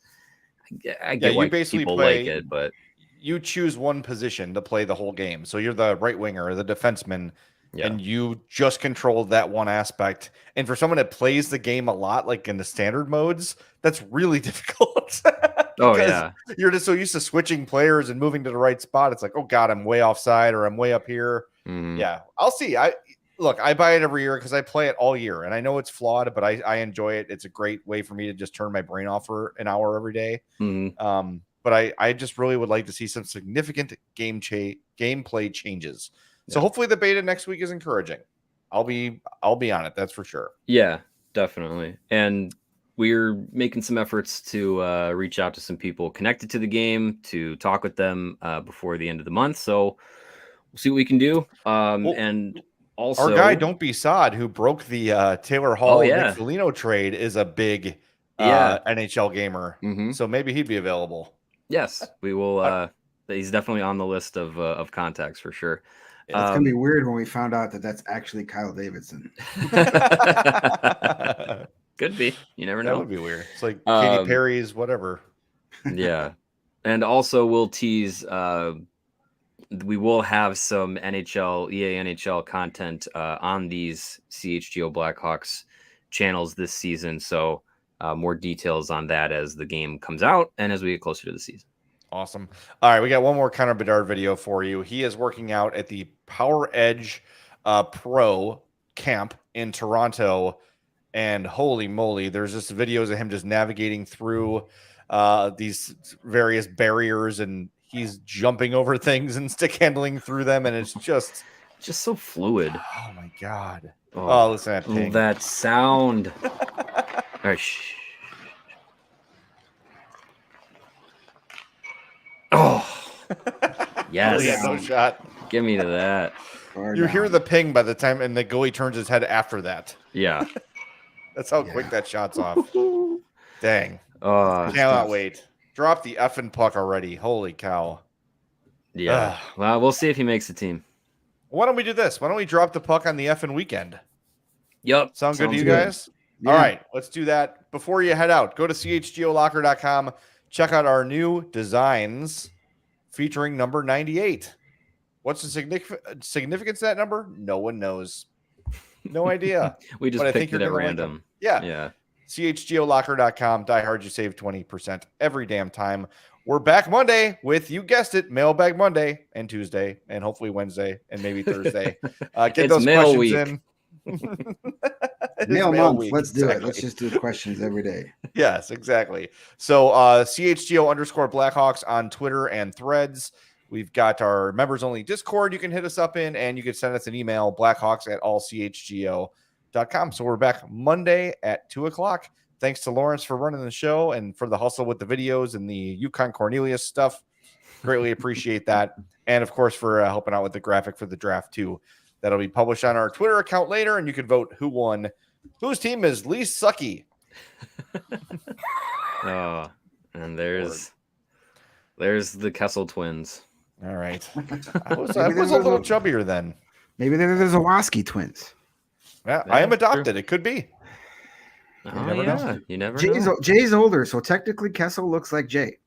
I get why people like it, but you choose one position to play the whole game. So you're the right winger or the defenseman, and you just control that one aspect. And for someone that plays the game a lot, like in the standard modes, that's really difficult. Oh yeah, you're just so used to switching players and moving to the right spot. It's like, oh god, I'm way offside or I'm way up here. Yeah, I'll see. I buy it every year because I play it all year, and I know it's flawed, but I enjoy it. It's a great way for me to just turn my brain off for an hour every day. But I just really would like to see some significant gameplay changes. So hopefully the beta next week is encouraging. I'll be on it. That's for sure. Yeah, definitely. And we're making some efforts to reach out to some people connected to the game to talk with them before the end of the month. So we'll see what we can do. And also, our guy Don't Be Sod, who broke the Taylor Hall Nick Foligno trade, is a big NHL gamer. So maybe he'd be available. Yes, we will. He's definitely on the list of contacts for sure. It's gonna be weird when we found out that that's actually Kyle Davidson. Could be. You never know. That would be weird. It's like Katy Perry's whatever. Yeah, and also we'll tease. We will have some EA NHL content on these CHGO Blackhawks channels this season. So more details on that as the game comes out and as we get closer to the season. Awesome. All right, we got one more Connor Bedard video for you. He is working out at the Power Edge Pro camp in Toronto, and holy moly, there's just videos of him just navigating through these various barriers, and he's jumping over things and stick handling through them, and it's just so fluid. Oh my god! Oh, listen to that, that sound. All right, shh. Oh, yes. No shot. Give me to that. You hear the ping by the time, and the goalie turns his head after that. Yeah. That's how quick that shot's off. Dang. Cannot wait. Drop the effing puck already. Holy cow. Yeah. Well, we'll see if he makes the team. Why don't we do this? Why don't we drop the puck on the effing weekend? Yep. Sound good to you guys? Yeah. All right. Let's do that. Before you head out, go to chgolocker.com. Check out our new designs featuring number 98. What's the significance of that number? No one knows. No idea. We just picked it at random. Yeah. chgolocker.com. Die Hard, you save 20% every damn time. We're back Monday with, you guessed it, Mailbag Monday and Tuesday and hopefully Wednesday and maybe Thursday. Get those questions week. In. Mail month. Week. Let's do it. Let's just do questions every day. Yes, exactly. So CHGO_Blackhawks on Twitter and Threads. We've got our members only Discord you can hit us up in, and you can send us an email, blackhawks@allchgo.com. So we're back Monday at 2:00. Thanks to Lawrence for running the show and for the hustle with the videos and the Yukon Cornelius stuff. Greatly appreciate that. And of course, for helping out with the graphic for the draft too. That'll be published on our Twitter account later, and you can vote who won. Whose team is least sucky? And there's the Kessel twins. All right. I was a little chubbier then. Maybe they're the Zawaski twins. Yeah, I am adopted. True. It could be. You never know. You never know. Jay's older, so technically Kessel looks like Jay.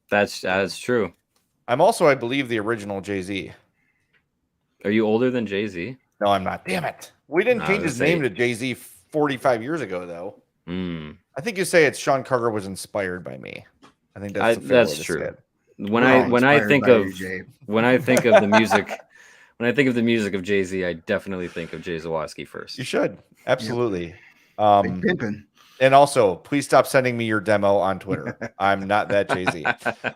That's true. I'm also, I believe, the original Jay-Z. Are you older than Jay-Z? No, I'm not. Damn it. We didn't change his name to Jay-Z 45 years ago, though. I think you say it's Sean Carter was inspired by me. I think that's true. When I think of the music of Jay-Z, I definitely think of Jay Zawaski first. You should. Absolutely. Yep. Big pimpin'. And also, please stop sending me your demo on Twitter. I'm not that Jay-Z. All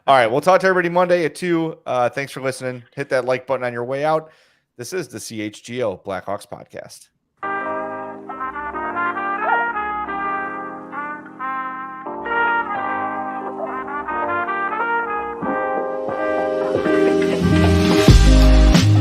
right, we'll talk to everybody Monday at 2. Thanks for listening. Hit that like button on your way out. This is the CHGO Blackhawks Podcast.